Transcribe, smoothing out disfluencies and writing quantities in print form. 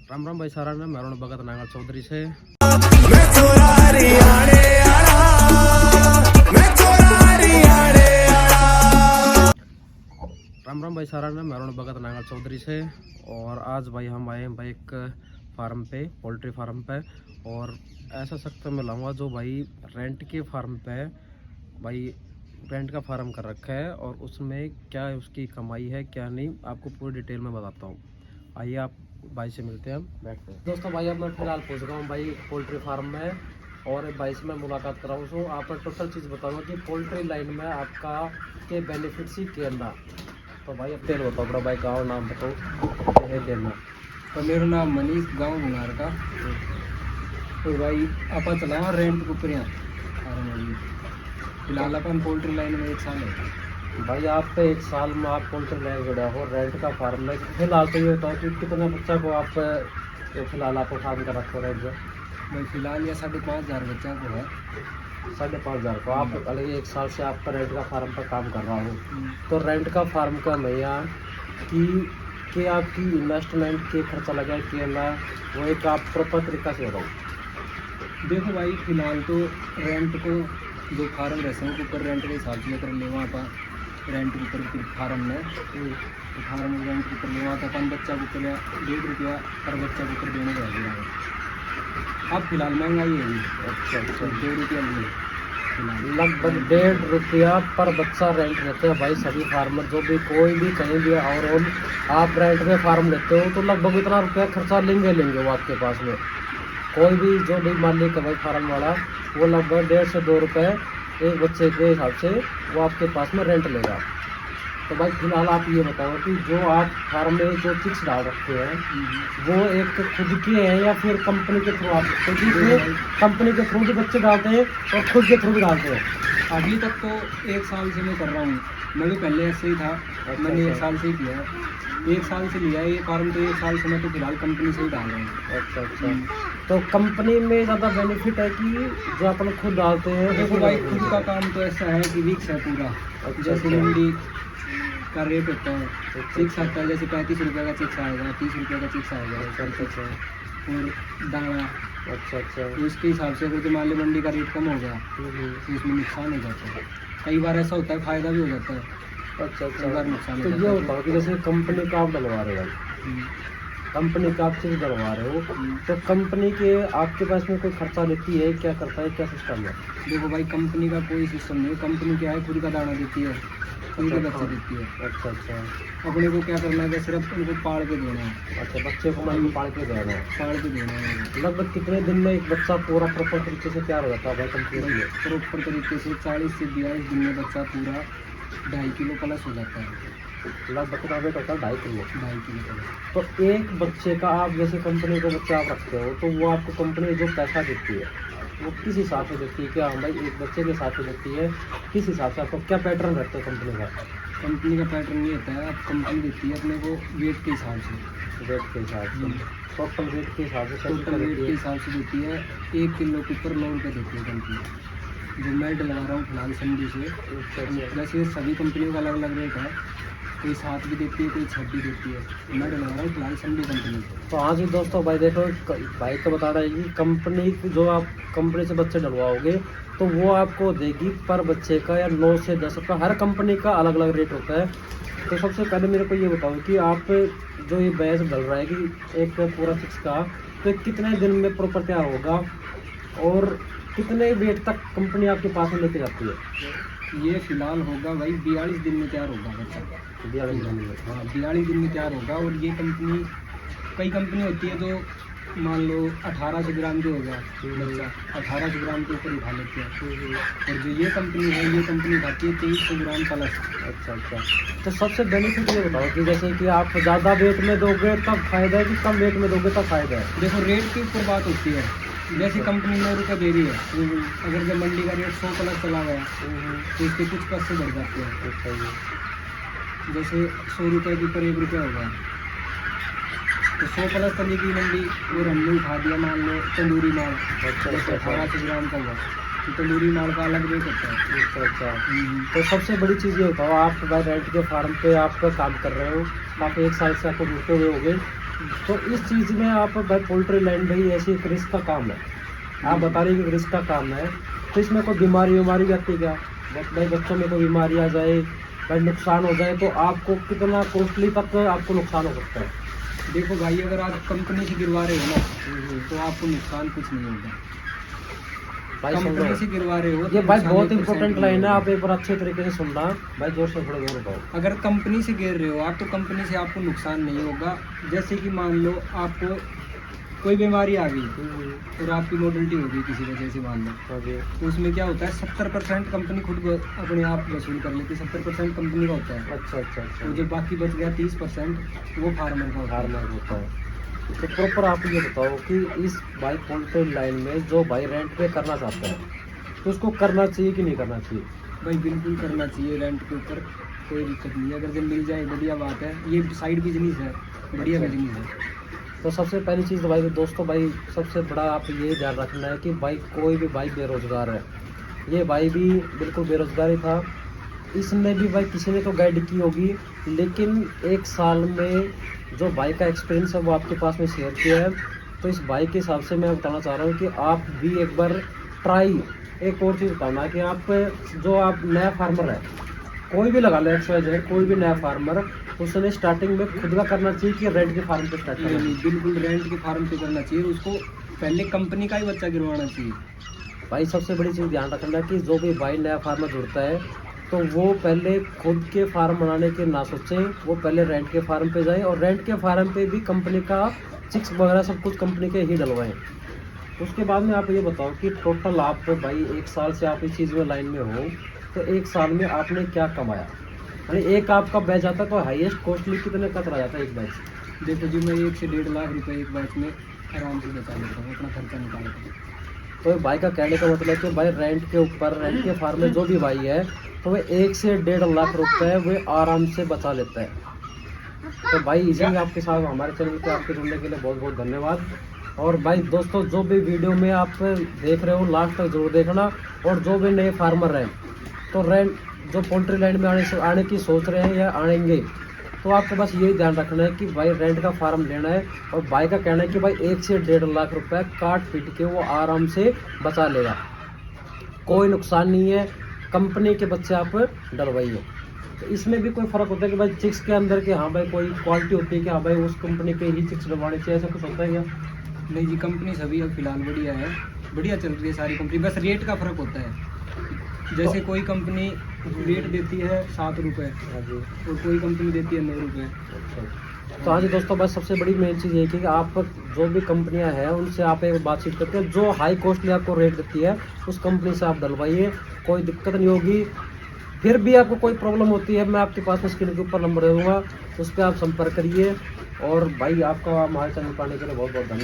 राम राम भाई सारा ने मैं अरुण भगत नांगल चौधरी से। राम राम भाई सारा ने मैं अरुण भगत नांगल चौधरी से। और आज भाई हम आए हैं भाई एक फार्म पे, पोल्ट्री फार्म पे। और ऐसा सेक्टर में लाऊंगा जो भाई रेंट के फार्म पे है, भाई रेंट का फार्म कर रखा है और उसमें क्या उसकी कमाई है क्या नहीं, आपको पूरी डिटेल में बताता हूँ। आइए आप भाई से मिलते हैं, हम बैठते हैं। दोस्तों भाई अब मैं फिलहाल पहुँच गया हूँ भाई पोल्ट्री फार्म में और भाई से मैं मुलाकात कर रहा हूँ। सो आप टोटल चीज़ बताऊँगा कि पोल्ट्री लाइन में आपका के बेनिफिट्स ही क्या ना। तो भाई अब तेल बताओ बड़ा भाई, गाँव नाम बताओ है देना। तो मेरा नाम मनीष, गाँव गुनार का। तो भाई आप चलावा रेंट ऊपर फिलहाल अपन पोल्ट्री लाइन में 1 साल है भाई आप पे 1 साल में आप पोल्ट्री लाइन जुड़ा हो रेंट का फार्म में। फिलहाल तो ये बताओ कि कितने बच्चा को आप फिलहाल आपको फार्म का रखो रेंट में? भाई फिलहाल ये 5,500 बच्चा को है। 5,500 को आप अलग 1 साल से आपका रेंट का फार्म पर काम कर रहा हूँ। तो रेंट का फार्म का भैया कि आपकी इन्वेस्टमेंट के खर्चा लगा कि ना, वो एक आप प्रॉपर तरीका से बताओ। देखो भाई फिलहाल तो रेंट को जो फार्म रहते हैं ऊपर रेंट के हिसाब से कर ले, वहाँ पर रेंट के ऊपर फार्म में तो फार्म में रेंट के ऊपर ले, वहाँ पर 5 बच्चा को ऊपर 1.5 रुपया पर बच्चा को ऊपर देने रहेगा। अब फिलहाल महंगाई है। अच्छा 2 रुपया लिए लगभग 1.5 रुपया पर बच्चा रेंट लेते हैं भाई सभी फार्मर, जो भी कोई भी कहीं भी और आप रेंट में फार्म लेते हो तो लगभग इतना रुपया खर्चा लेंगे वो आपके पास में। कोई भी जो भी मालिक है भाई फार्म वाला, वो लगभग 1.5 से 2 रुपये एक बच्चे के हिसाब से वो आपके पास में रेंट लेगा। तो भाई फिलहाल आप ये बताओ कि जो आप फार्म में जो चिक्स डाल रखे हैं वो एक खुद के हैं या फिर कंपनी के थ्रू आप, क्योंकि कंपनी के थ्रू भी बच्चे डालते हैं और खुद के थ्रू भी डालते हैं? अभी तक तो 1 साल से मैं कर रहा हूँ। मैं भी पहले ऐसे ही था, मैंने 1 साल से ही किया है। 1 साल से लिया है ये फार्म, तो 1 साल से मैं तो फिलहाल कंपनी से ही डाल रहा हूँ। अच्छा तो कंपनी में ज़्यादा बेनिफिट है कि जो अपन खुद डालते हैं? देखो भाई खुद का काम तो ऐसा है कि रिक्स है पूरा। जैसे मंडी का रेट होता है, चिक्स आता है, जैसे 35 रुपये का चिक्स आएगा, 30 रुपये का चिक्स आएगा और दाना। अच्छा तो इसके हिसाब से अगर मान लो मंडी का रेट कम हो गया तो इसमें नुकसान हो जाता है। कई बार ऐसा होता है फ़ायदा भी हो जाता है। अच्छा कई बार नुकसान तो हो ये जाता बताओ कि जैसे कंपनी का आप डलवा रहे हो, कंपनी का आप चीज़ डलवा रहे हो, तो कंपनी के आपके पास में कोई खर्चा लेती है, क्या करता है, क्या सिस्टम है? देखो भाई कंपनी का कोई सिस्टम नहीं है। कंपनी क्या है, खुद का दाना देती है, खुद के बच्चे देती है। अच्छा अपने को क्या करना है, सिर्फ उनको पाल के देना है। अच्छा बच्चे को मान पाल के देना है? पाल के देना है। लगभग कितने दिन में एक बच्चा पूरा प्रॉपर तरीके से तैयार हो जाता है भाई कंपनी में? प्रॉपर तरीके से 40 से 42 दिन में बच्चा पूरा 2.5 किलो प्लस हो जाता है। लगभग कितना वेट होता है? 2.5 किलो। 2.5 kilo plus. तो एक बच्चे का आप जैसे कंपनी को बच्चा आप रखते हो तो वो आपको कंपनी जो पैसा देती है वो किस हिसाब से देती है? क्या हाँ भाई एक बच्चे के हिसाब से देती है, किस हिसाब से? आपको क्या पैटर्न रखते हैं कंपनी का? कंपनी का पैटर्न ये होता है, अब कंपनी देती है अपने को वेट के हिसाब से। वेट के हिसाब से, टोटल वेट के हिसाब से? टोटल वेट के हिसाब से देती है। 1 किलो के ऊपर 9 रुपये देती है कंपनी, जो मैं डलवा रहा हूँ फिलहाल संडे से। वैसे सभी कंपनियों का अलग अलग रेट है, कोई 7 भी देती है, कोई 6 भी देती है। मैं डलवा रहा हूँ फिलहाल संडे कंपनी से। तो हाँ जी दोस्तों, भाई देखो भाई तो बता रहा है कि कंपनी जो आप कंपनी से बच्चे डलवाओगे तो वो आपको देगी पर बच्चे का या 9 से 10 रुपये। हर कंपनी का अलग अलग रेट होता है। तो सबसे पहले मेरे को ये बताओ कि आप जो ये बैच डल रहा है कि एक पूरा चिक्स का, तो कितने दिन में प्रॉपर तैयार होगा और कितने वेट तक कंपनी आपके पास में लेके जाती है? ये फिलहाल होगा भाई 42 दिन में तैयार होगा बच्चा। 42 दिन में? हाँ 42 दिन में तैयार होगा। और ये कंपनी, कई कंपनी होती है जो मान लो 1800 ग्राम जो होगा बच्चा, 1800 ग्राम के ऊपर उठा लेते हैं। और जो ये कंपनी है, ये कंपनी उठाती है 2300 ग्राम प्लस। अच्छा तो सबसे बेनिफिट ये बताओ कि जैसे कि आप ज़्यादा वेट में दोगे तब फायदा है कि कम वेट में दोगे तब फायदा है? देखो रेट के ऊपर बात होती है। जैसे कंपनी 9 रुपये दे रही है, अगर जब मंडी का रेट 100 प्लस चला गया तो इसके कुछ पैसे बढ़ जाते हैं। जैसे 100 रुपये के ऊपर 1 रुपया होगा तो 100 प्लस चली गई मंडी और हमने उठा दिया मान लो तंदूरी माल, जैसे 1800 ग्राम का हुआ तो तंदूरी माल का अलग रेट होता है। अच्छा तो सबसे बड़ी चीज़ ये बताओ, आप भाई रेंट के फार्म पे आप काम कर रहे हो, काफ़ी 1 साल से आपको जुड़ते हुए हो गए, तो इस चीज़ में आप भाई पोल्ट्री लाइन भाई ऐसी एक रिस्क का काम है, आप बता रहे हैं कि रिस्क का काम है, तो इसमें कोई बीमारी भी आती है क्या? भाई बच्चों में कोई बीमारी आ जाए, भाई नुकसान हो जाए, तो आपको कितना कॉस्टली तक आपको नुकसान हो सकता है? देखो भाई, अगर आप कंपनी से गिरवा रहे हो ना तो आपको नुकसान कुछ नहीं होगा। भाई सुन कंपनी से लो, गिरवा रहे हो तो ये भाई नुकसान बहुत 1% इंपॉर्टेंट नहीं लाइन है, होगा। आप एक बार अच्छे तरीके से सुनना भाई, जोर से थोड़ा जोर बताओ। अगर कंपनी से गिर रहे हो आप तो कंपनी से आपको नुकसान नहीं होगा। जैसे कि मान लो आपको कोई बीमारी आ गई और आपकी मोर्टेलिटी हो गई किसी वजह से, मान लो, हाँ जी, तो उसमें क्या होता है 70% कंपनी खुद अपने आप वसूल कर लेती है, 70% कंपनी का होता है। अच्छा अच्छा अच्छा, तो जो बाकी बच गया 30% वो फार्मर का होता है। हार्मोन होता है। तो प्रॉपर आप ये बताओ कि इस भाई पोल्ट्री लाइन में जो भाई रेंट पे करना चाहता है तो उसको करना चाहिए कि नहीं करना चाहिए? भाई बिल्कुल करना चाहिए, रेंट के ऊपर कोई दिक्कत नहीं है। अगर जब मिल जाए बढ़िया बात है, ये साइड बिजनेस है, बढ़िया अच्छा। बिजनेस है। तो सबसे पहली चीज़ तो भाई दोस्तों, भाई सबसे बड़ा आप ये ध्यान रखना है कि भाई कोई भी भाई बेरोजगार है, ये भाई भी बिल्कुल बेरोजगार ही था, इसमें भी भाई किसी ने तो गाइड की होगी, लेकिन एक साल में जो भाई का एक्सपीरियंस है वो आपके पास में शेयर किया है। तो इस भाई के हिसाब से मैं बताना चाह रहा हूँ कि आप भी एक बार ट्राई, एक और चीज़ बताना कि आप जो आप नया फार्मर है, कोई भी लगा लो, XYZ कोई भी नया फार्मर, उसने स्टार्टिंग में खुद का करना चाहिए कि रेंट के फार्म पे स्टार्ट नहीं करना नहीं, चाहिए? बिल्कुल रेंट के फार्म पे करना चाहिए। उसको पहले कंपनी का ही बच्चा गिरवाना चाहिए। भाई सबसे बड़ी चीज़ ध्यान रखना कि जो भी भाई नया फार्मर जुड़ता है तो वो पहले खुद के फार्म बनाने के ना सोचें, वो पहले रेंट के फार्म पे जाए, और रेंट के फार्म पे भी कंपनी का चिक्स वगैरह सब कुछ कंपनी के ही डलवाएं। उसके बाद में आप ये बताओ कि टोटल आप भाई एक साल से आप इस चीज़ में लाइन में हो, तो एक साल में आपने क्या कमाया? यानी एक आपका बैच आता है तो हाईएस्ट कॉस्टली कितने का चला जाता है एक बैच? देखो जी, मैं 1 से 1.5 लाख रुपए एक बैच में आराम से बचा लेता हूँ, अपना खर्चा निकाल लेता हूँ। तो भाई का कहने का मतलब है कि भाई रेंट के ऊपर, रेंट के फार्म में जो भी भाई है तो वह 1 से 1.5 लाख रुपए वे आराम से बचा लेता है। तो भाई इसीलिए आपके साथ हमारे चैनल पे आपके जुड़ने के लिए बहुत बहुत धन्यवाद। और भाई दोस्तों, जो भी वीडियो में आप देख रहे हो लास्ट तक जरूर देखना, और जो भी नए फार्मर हैं तो रेंट जो पोल्ट्री लाइन में आने की सोच रहे हैं या आएंगे, तो आपको बस यही ध्यान रखना है कि भाई रेंट का फार्म लेना है, और भाई का कहना है कि भाई 1 से 1.5 लाख रुपए काट पीट के वो आराम से बचा लेगा, कोई नुकसान नहीं है, कंपनी के बच्चे आप डलवाइए। तो इसमें भी कोई फ़र्क होता है कि भाई चिक्स के अंदर के, हाँ भाई कोई क्वालिटी होती है कि हाँ भाई उस कंपनी के ही चिक्स डलवाने चाहिए, ऐसा कुछ होता है क्या? नहीं जी, कंपनी सभी अब फिलहाल बढ़िया है, बढ़िया चल रही है सारी कंपनी, बस रेट का फ़र्क होता है। जैसे कोई कंपनी रेट देती है 7 रुपये हाँ जी, और कोई कंपनी देती है 9 रुपये। अच्छा। तो हाँ जी दोस्तों, बस सबसे बड़ी मेन चीज़ ये है कि आप जो भी कंपनियां हैं उनसे आप एक बातचीत करके जो हाई कॉस्टली आपको रेट देती है उस कंपनी से आप डलवाइए, कोई दिक्कत नहीं होगी। फिर भी आपको कोई प्रॉब्लम होती है, मैं आपके पास में स्क्रीन के ऊपर नंबर दे दूँगा, उस पर आप संपर्क करिए। और भाई आपका हमारे चैनल पर आने के लिए बहुत बहुत धन्यवाद।